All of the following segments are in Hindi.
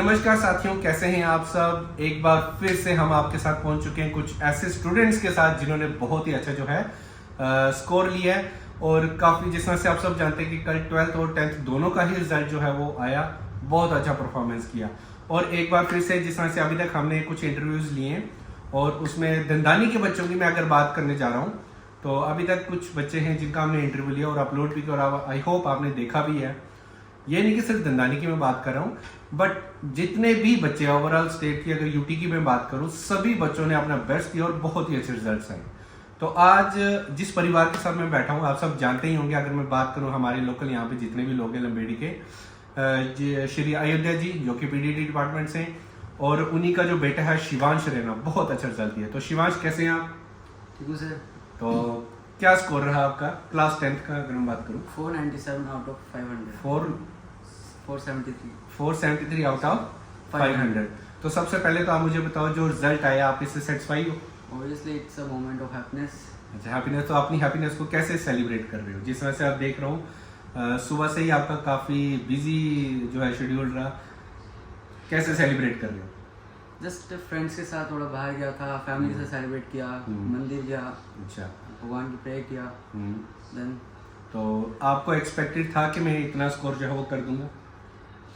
नमस्कार साथियों, कैसे हैं आप सब। एक बार फिर से हम आपके साथ पहुंच चुके हैं कुछ ऐसे स्टूडेंट्स के साथ जिन्होंने बहुत ही अच्छा जो है स्कोर लिया है। और काफ़ी जिस तरह से आप सब जानते हैं कि कल 12th और 10th दोनों का ही रिजल्ट जो है वो आया, बहुत अच्छा परफॉर्मेंस किया। और एक बार फिर से जिस तरह से अभी तक हमने कुछ इंटरव्यूज़ लिए और उसमें दंदानी के बच्चों की मैं अगर बात करने जा रहा हूँ तो अभी तक कुछ बच्चे हैं जिनका हमने इंटरव्यू लिया और अपलोड भी किया और आई होप आपने देखा भी है। ये नहीं कि सिर्फ दंदानी की मैं बात कर रहा हूँ, बट जितने भी बच्चे ओवरऑल स्टेट की अगर यूटी की मैं बात करूँ, सभी बच्चों ने अपना बेस्ट किया और बहुत ही अच्छे रिजल्ट्स आए। तो आज जिस परिवार के साथ मैं बैठा हूँ आप सब जानते ही होंगे। अगर मैं बात करूँ हमारे लोकल यहाँ पे जितने भी लोग हैं लंबेड़ी के, श्री अयोध्या जी जो कि पीडीटी डिपार्टमेंट से हैं, और उन्हीं का जो बेटा है शिवांश रैना, बहुत अच्छा रिजल्ट दिया। तो शिवांश कैसे हैं आप? ठीक हूँ सर। तो क्या स्कोर रहा आपका क्लास 10th का अगर मैं बात करूँ? 497 आउट ऑफ 500। 473 out of 500। तो सबसे पहले तो आप मुझे बताओ जो रिजल्ट आया आप इससे सेटिस्फाई हो? Obviously it's a moment of happiness। अच्छा, हैप्पीनेस। तो अपनी हैप्पीनेस को कैसे सेलिब्रेट कर रहे हो? जिस तरह से आप देख रहा हूँ सुबह से ही आपका काफ़ी बिजी जो है शेड्यूल रहा, कैसे सेलिब्रेट कर रहे हो? जस्ट फ्रेंड्स के साथ थोड़ा बाहर गया था, फैमिली के साथ सेलिब्रेट किया, मंदिर गया, अच्छा, भगवान की प्रे किया। देन तो आपको एक्सपेक्टेड था कि मैं इतना स्कोर जो है वो कर दूंगा?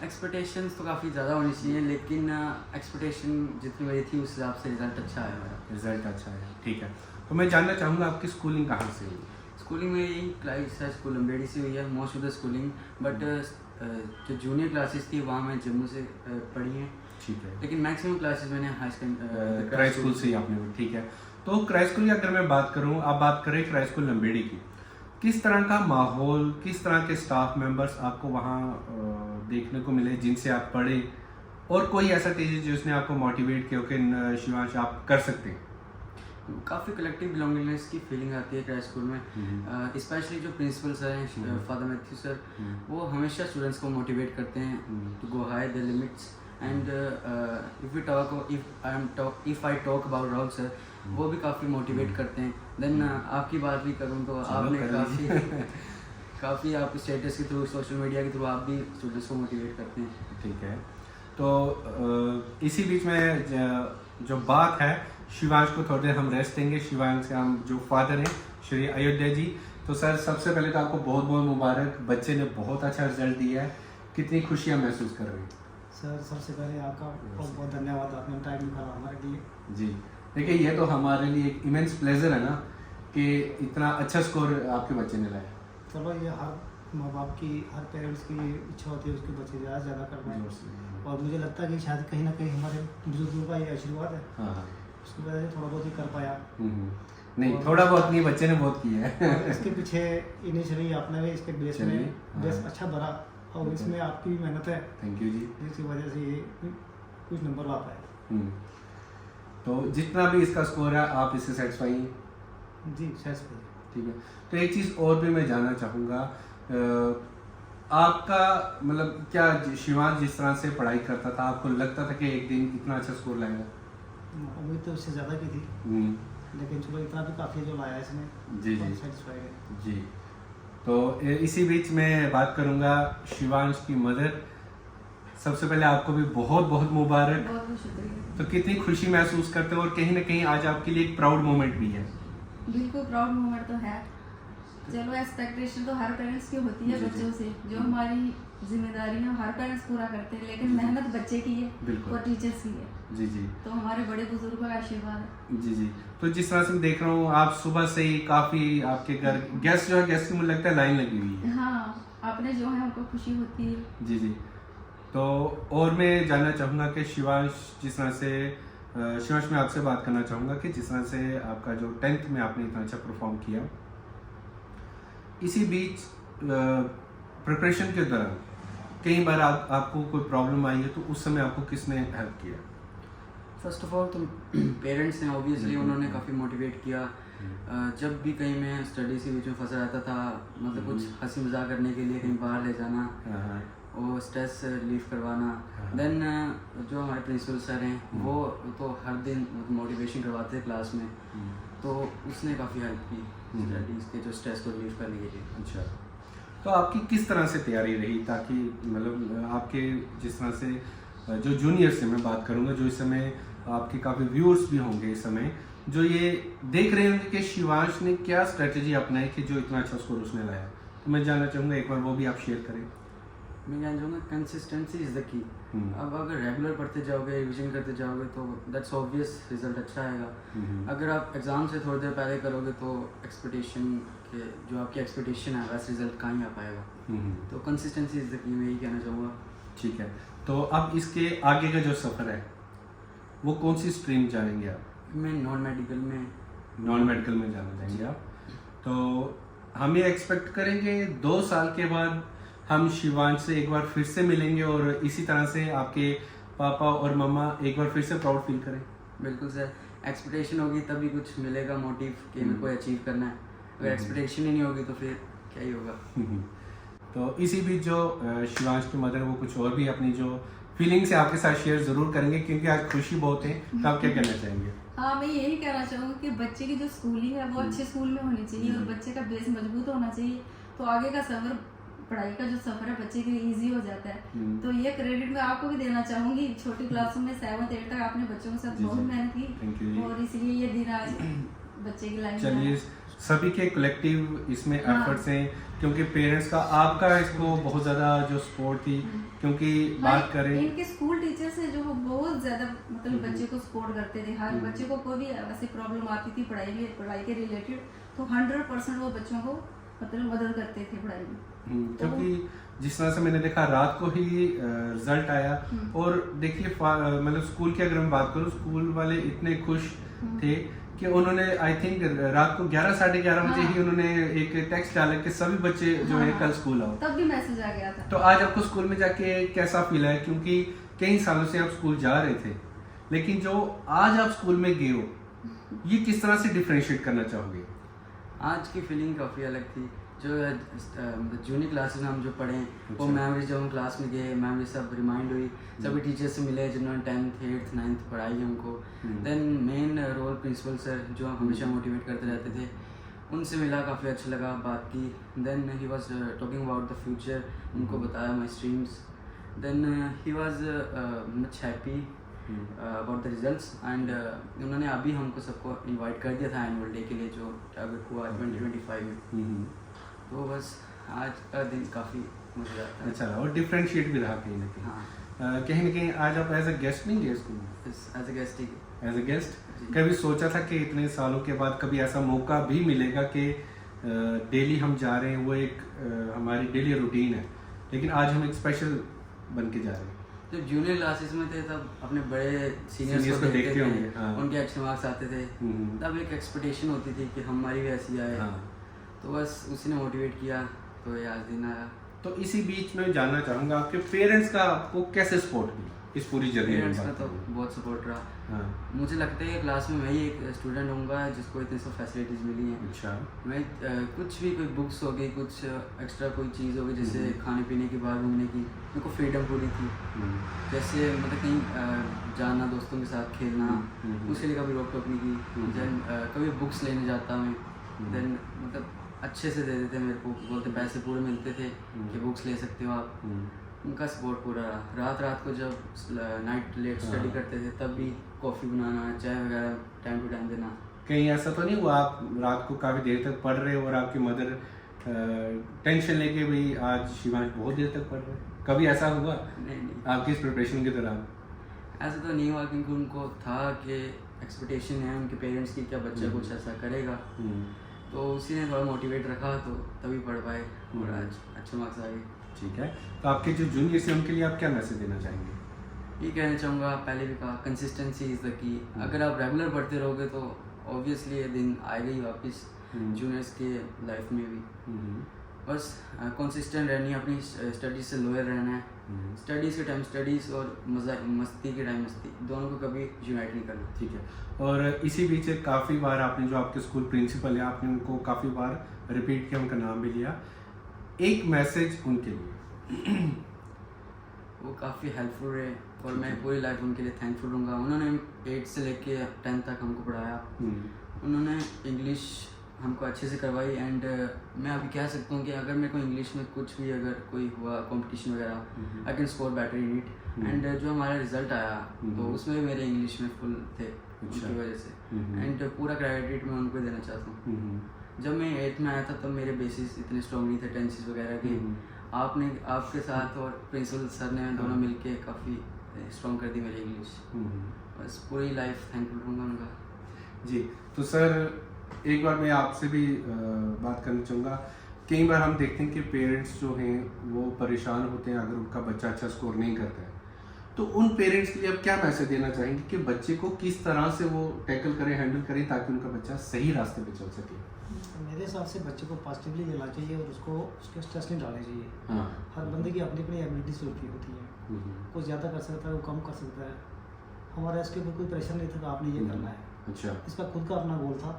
एक्सपेक्टेशंस तो काफ़ी ज़्यादा होनी चाहिए, लेकिन एक्सपेक्टेशन जितनी मेरी थी उस हिसाब से रिजल्ट अच्छा आया मेरा। रिजल्ट अच्छा है, ठीक है। तो मैं जानना चाहूँगा आपकी स्कूलिंग कहाँ से हुई? स्कूलिंग में यही क्लास स्कूल लंबेड़ी से हुई है, most of the schooling. But जो जूनियर क्लासेस थी वहाँ मैं जम्मू से पढ़ी हैं, ठीक है। लेकिन मैक्सिमम क्लासेस मैंने हाई क्राई स्कूल से ही आपने, ठीक है। तो क्राई स्कूल की अगर मैं बात करूँ, आप बात करें क्राई स्कूल लंबेड़ी की, किस तरह का माहौल, किस तरह के स्टाफ मेंबर्स आपको वहाँ देखने को मिले जिनसे आप पढ़े, और कोई ऐसा टीचर जिसने आपको मोटिवेट किया कि शिवांश आप कर सकते हैं? काफ़ी कलेक्टिव बिलोंगिंगनेस की फीलिंग आती है क्राई स्कूल में। स्पेशली जो प्रिंसिपल सर हैं, फादर मैथ्यू सर, वो हमेशा स्टूडेंट्स को मोटिवेट करते हैं to go high the limits. And if I talk about Rahul sir, वो भी काफ़ी मोटिवेट करते हैं। देन आपकी बात भी करूँ तो आपने काफ़ी आप स्टेटस के थ्रू, सोशल मीडिया के थ्रू आप भी स्टूडेंट्स को मोटिवेट करते हैं। ठीक है। तो इसी बीच में जो बात है, शिवांश को थोड़ी देर हम रेस्ट देंगे। शिवांश के हम जो फादर हैं श्री अयोध्या जी, तो सर सबसे पहले तो आपको बहुत बहुत मुबारक, बच्चे ने बहुत अच्छा रिजल्ट दिया है। कितनी खुशियाँ महसूस कर रहे हैं? सर सबसे पहले आपका बहुत बहुत धन्यवाद, आपने टाइम निकाला हमारे लिए। जी देखिए, ये तो हमारे लिए एक इमेंस प्लेजर है ना कि इतना अच्छा स्कोर आपके बच्चे ने लाया। चलो, ये हर माँ बाप की, हर पेरेंट्स की इच्छा होती है उसके बच्चे ज़्यादा से ज़्यादा कर पाए, और मुझे लगता है कि शायद कहीं ना कहीं हमारे बुजुर्गों का ये आशीर्वाद है। हाँ, उसकी वजह से थोड़ा बहुत ही कर पाया। नहीं, थोड़ा बहुत नहीं, बच्चे ने बहुत किया है। इसके पीछे इनिशियली आपने भी इसके बेस में बेस अच्छा भरा, और इसमें आपकी भी मेहनत है। थैंक यू जी। जिसकी वजह से ये कुछ नंबर ला पाए। तो जितना भी इसका स्कोर है आप इससे सेटिस्फाई हैं? जी सेटिस्फाई। ठीक है। तो एक चीज़ और भी मैं जानना चाहूँगा, आपका मतलब क्या शिवांश जिस तरह से पढ़ाई करता था, आपको लगता था कि एक दिन इतना अच्छा स्कोर लाएगा? उम्मीद तो उससे ज़्यादा की थी, लेकिन चलो इतना भी काफ़ी जो लाया इसने। जी जी सेटिस्फाइड है जी। तो इसी बीच मैं बात करूँगा शिवांश की मदर। सबसे पहले आपको भी बहुत बहुत मुबारक। बहुत बहुत शुक्रिया। तो कितनी खुशी महसूस करते हो, और कहीं ना कहीं आज आपके लिए एक प्राउड मोमेंट भी है? बिल्कुल प्राउड मोमेंट तो है। चलो, एक्सपेक्टेशन तो हर पेरेंट्स की होती है बच्चों से, जो हमारी जिम्मेदारी है हर पेरेंट्स पूरा करते हैं, लेकिन मेहनत बच्चे की है और टीचर्स की है। जी जी। तो हमारे बड़े बुजुर्गों का आशीर्वाद है। जी जी। तो जिस तरह से मैं देख रहा हूँ आप सुबह से ही काफ़ी आपके घर गेस्ट जो है, गेस्ट की मुझे लगता है लाइन लगी हुई है। हाँ, आपने जो है उनको खुशी होती है। जी जी। तो और मैं जानना चाहूँगा कि शिवांश जिस तरह से शिवांश मैं आपसे बात करना चाहूँगा कि जिस तरह से आपका जो 10th में आपने इतना अच्छा परफॉर्म किया, इसी बीच प्रिपरेशन के दौरान कई बार आपको कोई प्रॉब्लम आई है, तो उस समय आपको किसने हेल्प किया? फर्स्ट ऑफ ऑल तो पेरेंट्स ने ऑब्वियसली उन्होंने काफ़ी मोटिवेट किया। जब भी कहीं मैं स्टडी से बीच में फंसा रहता था, मतलब कुछ हंसी मजाक करने के लिए कहीं बाहर ले जाना और स्ट्रेस रिलीफ करवाना। देन जो हमारे प्रिंसिपल सर हैं वो तो हर दिन मोटिवेशन करवाते थे क्लास में, तो उसने काफ़ी हेल्प की स्टडीज़ के जो स्ट्रेस को रिलीफ करने के लिए। अच्छा, तो आपकी किस तरह से तैयारी रही ताकि मतलब आपके जिस तरह से जो जूनियर से मैं बात करूंगा, जो इस समय आपके काफ़ी व्यूअर्स भी होंगे इस समय, जो ये देख रहे होंगे कि शिवांश ने क्या स्ट्रेटजी अपनाई कि जो इतना अच्छा स्कोर उसने लाया, तो मैं जानना चाहूँगा एक बार वो भी आप शेयर करें। मैं कहना चाहूँगा कंसिस्टेंसी इज़ द की। अब अगर रेगुलर पढ़ते जाओगे, रिविजन करते जाओगे तो दैट्स ऑब्वियस रिजल्ट अच्छा आएगा। अगर आप एग्ज़ाम से थोड़ी देर पहले करोगे तो एक्सपेक्टेशन के जो आपकी एक्सपेक्टेशन है वैसे रिजल्ट कहाँ ही आ पाएगा। तो कंसिस्टेंसी इज़ द की, मैं यही कहना चाहूँगा। ठीक है, तो अब इसके आगे का जो सफ़र है वो कौन सी स्ट्रीम जानेंगे आप? मैं नॉन मेडिकल में जाना चाहेंगे आप। तो हम ये एक्सपेक्ट करेंगे 2 साल के बाद हम शिवांश से एक बार फिर से मिलेंगे और इसी तरह से आपके पापा और मम्मा एक बार फिर से प्राउड फील करें। बिल्कुल सर, एक्सपेक्टेशन होगी तभी कुछ मिलेगा मोटिव कि मेरे को अचीव करना है। अगर एक्सपेक्टेशन ही नहीं होगी तो फिर क्या ही होगा। तो इसी बीच जो शिवांश की मदर वो कुछ और भी अपनी जो फीलिंग्स है आपके साथ शेयर जरूर करेंगे, क्योंकि आज खुशी बहुत है। तो आप क्या कहना चाहेंगे? हाँ, मैं यही कहना चाहूँगी कि बच्चे की जो स्कूलिंग है वो अच्छे स्कूल में होनी चाहिए और बच्चे का बेस मजबूत होना चाहिए, तो आगे का सफर, पढ़ाई का जो सफर है बच्चे के लिए इजी हो जाता है। तो ये क्रेडिट मैं आपको भी देना चाहूँगी। छोटी क्लासों में 7th 8th तक आपने बच्चों के साथ बहुत मेहनत की और इसलिए ये दिन आज बच्चे की लाइफ में। चलिए, सभी के कलेक्टिव इसमें एफर्ट्स हैं, क्योंकि पेरेंट्स का, आपका इसको बहुत ज़्यादा जो सपोर्ट थी, क्योंकि बात करें इनके स्कूल टीचर से जो बहुत ज़्यादा मतलब बच्चे को सपोर्ट करते थे। हर बच्चे को कोई भी ऐसी प्रॉब्लम आती थी पढ़ाई के रिलेटेड तो 100% वो बच्चों को मतलब मदद करते थे पढ़ाई में। क्योंकि जिस तरह से मैंने देखा रात को ही रिजल्ट आया, और देखिए मतलब स्कूल की अगर मैं बात करूँ, स्कूल वाले इतने खुश थे कि उन्होंने आई थिंक रात को 11 साढ़े 11 बजे ही उन्होंने एक टेक्स्ट डाला कि सभी बच्चे जो है कल स्कूल आओ। तब भी मैसेज आ गया था। तो आज आपको स्कूल में जाके कैसा फील है? क्योंकि कई सालों से आप स्कूल जा रहे थे, लेकिन जो आज आप स्कूल में गए हो, ये किस तरह से डिफरेंशिएट करना चाहोगे? आज की फीलिंग काफ़ी अलग थी। जो जूनियर क्लासेस में हम जो पढ़े वो मेमोरीज, जब हम क्लास में गए मेमोरी सब रिमाइंड हुई। सभी टीचर से मिले जिन्होंने 10th 8th 9th पढ़ाई है हमको। Then main role principal sir जो हमेशा मोटिवेट करते रहते थे, उनसे मिला, काफ़ी अच्छा लगा, बात की। Then he was talking about the future, उनको बताया my streams. Then he was much happy about the results and उन्होंने अभी हमको सबको इनवाइट कर दिया था एनुअल डे के लिए जो अगर हुआ 2025 में। तो बस आज का दिन काफ़ी मज़ेदार था। अच्छा रहा और डिफरेंशिएट भी रहा कहीं ना कहीं। हाँ, कहीं ना कहीं आज आप एज अ गेस्ट नहीं गए स्कूल में? एज अ गेस्ट ही। एज अ गेस्ट कभी सोचा था कि इतने सालों के बाद कभी ऐसा मौका भी मिलेगा कि डेली हम जा रहे हैं, वो एक हमारी डेली रूटीन है, लेकिन आज हम एक स्पेशल बन के जा रहे हैं? जब जूनियर क्लासेस में थे तब अपने बड़े सीनियर्स को देखते होंगे, हाँ। उनके अच्छे मार्क्स आते थे, तब एक एक्सपेक्टेशन होती थी कि हमारी भी ऐसी आए। हाँ। तो बस उसी ने मोटिवेट किया, तो ये आज दिन आया। तो इसी बीच में जानना चाहूँगा आपके पेरेंट्स का आपको कैसे सपोर्ट मिला इस पूरी जर्नी में? पेरेंट्स का तो बहुत सपोर्ट रहा। हाँ। मुझे लगता है कि क्लास में मैं ही एक स्टूडेंट होऊंगा जिसको इतनी सब फैसिलिटीज़ मिली हैं। अच्छा। मैं कुछ भी, कोई बुक्स हो गई, कुछ एक्स्ट्रा कोई चीज़ हो गई, जैसे खाने पीने की, बाहर घूमने की, मेरे को फ्रीडम पूरी थी। जैसे मतलब कहीं जाना, दोस्तों के साथ खेलना, उसके लिए कभी रोक टोक नहीं की। देन कभी बुक्स लेने जाता मैं, देन मतलब अच्छे से दे देते मेरे को, बोलते पैसे पूरे मिलते थे कि बुक्स ले सकते हो आप। उनका सपोर्ट पूरा रहा। रात को जब नाइट लेट स्टडी करते थे तब भी कॉफ़ी बनाना, चाय वगैरह टाइम टू टाइम देना। कहीं ऐसा तो नहीं हुआ आप रात को काफ़ी देर तक पढ़ रहे हो और आपकी मदर टेंशन लेके भाई आज शिवांश बहुत देर तक पढ़ रहे हैं, कभी ऐसा हुआ? नहीं आपकी इस प्रिपरेशन के दौरान? ऐसा तो नहीं हुआ, क्योंकि उनको था कि एक्सपेक्टेशन है उनके पेरेंट्स की, क्या बच्चा कुछ ऐसा करेगा। तो उसी ने थोड़ा मोटिवेट रखा, तो तभी पढ़ पाए और आज अच्छे मार्क्स आ गए। ठीक है, तो आपके जो जूनियर्स हैं उनके लिए आप क्या मैसेज देना चाहेंगे? ये कहना चाहूँगा, पहले भी कहा, कंसिस्टेंसी इज़ द की। अगर आप रेगुलर पढ़ते रहोगे तो ऑब्वियसली ये दिन आएगा ही वापस जूनियर्स के लाइफ में भी। बस कंसिस्टेंट रहनी है, अपनी स्टडीज़ से लॉयल रहना है। स्टडीज़ के टाइम स्टडीज़ और मस्ती के टाइम मस्ती, दोनों को कभी यूनाइट नहीं करना। ठीक है, और इसी बीच काफ़ी बार आपने जो आपके स्कूल प्रिंसिपल है आपने उनको काफ़ी बार रिपीट किया, उनका नाम भी लिया, एक मैसेज उनके लिए? वो काफ़ी हेल्पफुल रहे और मैं पूरी लाइफ उनके लिए थैंकफुल रहूँगा। उन्होंने 8 से लेके 10 तक हमको पढ़ाया। उन्होंने इंग्लिश हमको अच्छे से करवाई। एंड मैं अभी कह सकता हूँ कि अगर मेरे को इंग्लिश में कुछ भी अगर कोई हुआ कंपटीशन वगैरह, I can score better in it. And जो हमारा रिजल्ट आया तो उसमें भी मेरे इंग्लिश में फुल थे उसकी वजह से। एंड पूरा क्रेडिट मैं उनको देना चाहता हूँ। जब मैं 8th में आया था तब मेरे बेसिस इतने स्ट्रॉन्ग नहीं थे टेंसेस वगैरह के। आपके साथ और प्रिंसिपल सर ने दोनों मिलके काफ़ी स्ट्रॉन्ग कर दी मेरी इंग्लिश। बस पूरी लाइफ थैंकफुल रहूँगा उनका। जी, तो सर एक बार मैं आपसे भी बात करना चाहूँगा। कई बार हम देखते हैं कि पेरेंट्स जो हैं वो परेशान होते हैं अगर उनका बच्चा अच्छा स्कोर नहीं करता है, तो उन पेरेंट्स के लिए आप क्या मैसेज देना चाहेंगे कि बच्चे को किस तरह से वो टैकल करें, हैंडल करें ताकि उनका बच्चा सही रास्ते पे चल सके? मेरे हिसाब से बच्चे को पॉजिटिवली लेना चाहिए और उसके स्ट्रेस नहीं डालना चाहिए। हाँ। हर बंदे की अपनी अपनी एबिलिटीज होती है, कोई ज़्यादा कर सकता है, वो कम कर सकता है। हमारा इसके ऊपर कोई प्रेशर नहीं था कि आपने ये करना है। अच्छा। इसका खुद का अपना गोल था।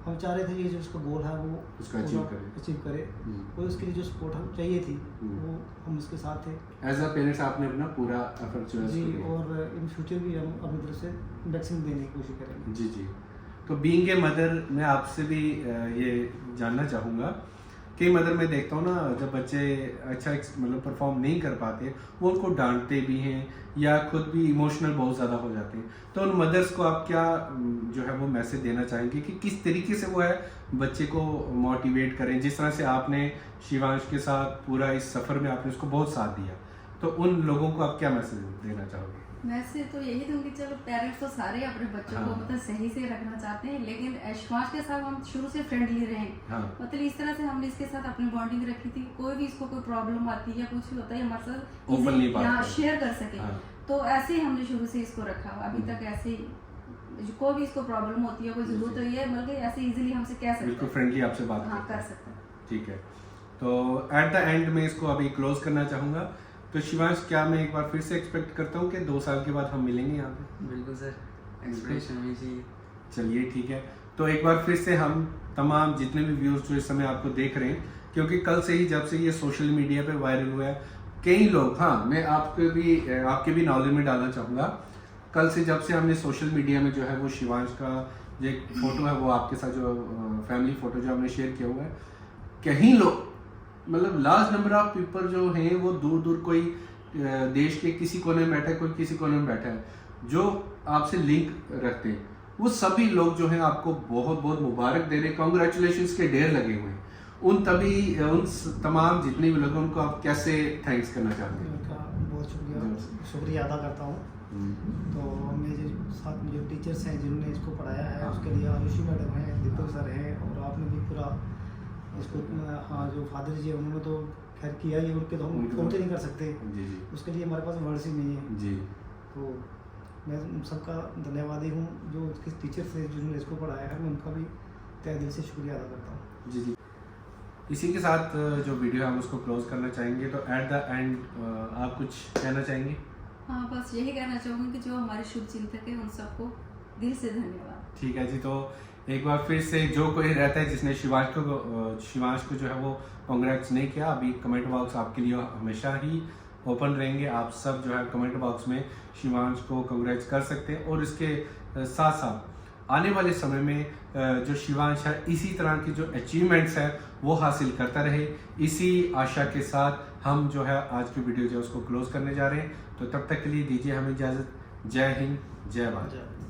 हम चाह रहे थे ये जो उसका गोल है वो उसका अचीव करे। और उसके लिए जो सपोर्ट हम चाहिए थी वो हम उसके साथ थे। एज अ पेरेंट्स आपने अपना पूरा एफर्ट जो है जी, और इन फ्यूचर भी हम अपनी तरफ से मैक्सिमम देने की कोशिश करेंगे। जी जी। तो बीइंग ए मदर मैं आपसे भी ये जानना चाहूँगा कि मदर मैं देखता हूँ ना, जब बच्चे अच्छा मतलब परफॉर्म नहीं कर पाते वो उनको डांटते भी हैं या खुद भी इमोशनल बहुत ज़्यादा हो जाते हैं, तो उन मदर्स को आप क्या जो है वो मैसेज देना चाहेंगे कि किस तरीके से वो है बच्चे को मोटिवेट करें, जिस तरह से आपने शिवांश के साथ पूरा इस सफ़र में आपने उसको बहुत साथ दिया, तो उन लोगों को आप क्या मैसेज देना चाहोगे? मैसेज तो यही दूंगी, चलो पेरेंट्स तो सारे अपने बच्चों को मतलब सही से रखना चाहते हैं, लेकिन शिवांश के साथ हम शुरू से फ्रेंडली रहे। मतलब इस तरह से हमने इसके साथ अपनी बॉन्डिंग रखी थी, कोई भी इसको कोई प्रॉब्लम आती है या कुछ भी होता है हमारे साथ यहाँ शेयर कर सके, तो ऐसे ही हमने शुरू से इसको रखा। अभी तक ऐसे ही कोई भी इसको प्रॉब्लम होती है, कोई जरूरत होती है, बल्कि ऐसे इजीली हमसे कह सकते हैं, बिल्कुल फ्रेंडली आपसे बात कर सकते हैं। ठीक है, तो एट द एंड में इसको अभी क्लोज करना चाहूँगा। तो शिवांश, क्या मैं एक बार फिर से एक्सपेक्ट करता हूँ कि 2 साल के बाद हम मिलेंगे यहाँ पे? बिल्कुल सर, एक्सपेक्टेशन होनी चाहिए। चलिए ठीक है, तो एक बार फिर से हम तमाम जितने भी व्यूअर्स जो इस समय आपको देख रहे हैं, क्योंकि कल से ही जब से ये सोशल मीडिया पे वायरल हुआ है, कई लोग, हाँ मैं आपके भी नॉलेज में डालना चाहूँगा, कल से जब से हमने सोशल मीडिया में जो है वो शिवांश का जो एक फ़ोटो है वो आपके साथ जो फैमिली फ़ोटो जो हमने शेयर किया हुआ है, कहीं लोग मतलब लार्ज नंबर ऑफ पीपल जो हैं वो दूर दूर, कोई देश के किसी कोने में बैठा है, कोई किसी कोने में बैठा है, जो आपसे लिंक रखते हैं, वो सभी लोग जो हैं आपको बहुत बहुत मुबारक दे रहे हैं, कॉन्ग्रेचुलेशंस के ढेर लगे हुए हैं। उन तमाम जितने भी लोग हैं उनको आप कैसे थैंक्स करना चाहते हैं? उनका बहुत शुक्रिया अदा करता हूँ। तो मेरे साथ में जो टीचर्स हैं जिन्होंने इसको पढ़ाया है, उसके लिए आरुषि मैडम हैं, दीपक सर हैं, और आपने भी पूरा इसको, हाँ जो फादर जी उन्होंने तो खैर किया ही, उनके तो हम काउंट नहीं कर सकते जी जी, उसके लिए हमारे पास वर्ड्स ही नहीं है जी। तो मैं सबका धन्यवादी हूँ जो इसके टीचर्स से जिन्होंने इसको पढ़ाया है, मैं उनका भी तहे दिल से शुक्रिया अदा करता हूँ जी जी। इसी के साथ जो वीडियो है हम उसको क्लोज करना चाहेंगे, तो एट द एंड आप कुछ कहना चाहेंगे? हाँ, बस यही कहना चाहूँगी कि जो हमारे शुभ चिंतक है उन सबको दिल से धन्यवाद। ठीक है जी, तो एक बार फिर से जो कोई रहता है जिसने शिवांश को जो है वो कांग्रेट्स नहीं किया, अभी कमेंट बॉक्स आपके लिए हमेशा ही ओपन रहेंगे। आप सब जो है कमेंट बॉक्स में शिवांश को कांग्रेट्स कर सकते हैं, और इसके साथ साथ आने वाले समय में जो शिवांश है इसी तरह की जो अचीवमेंट्स है वो हासिल करता रहे, इसी आशा के साथ हम जो है आज की वीडियो जो है उसको क्लोज करने जा रहे हैं। तो तब तक के लिए दीजिए हमें इजाज़त। जय हिंद, जय भारत।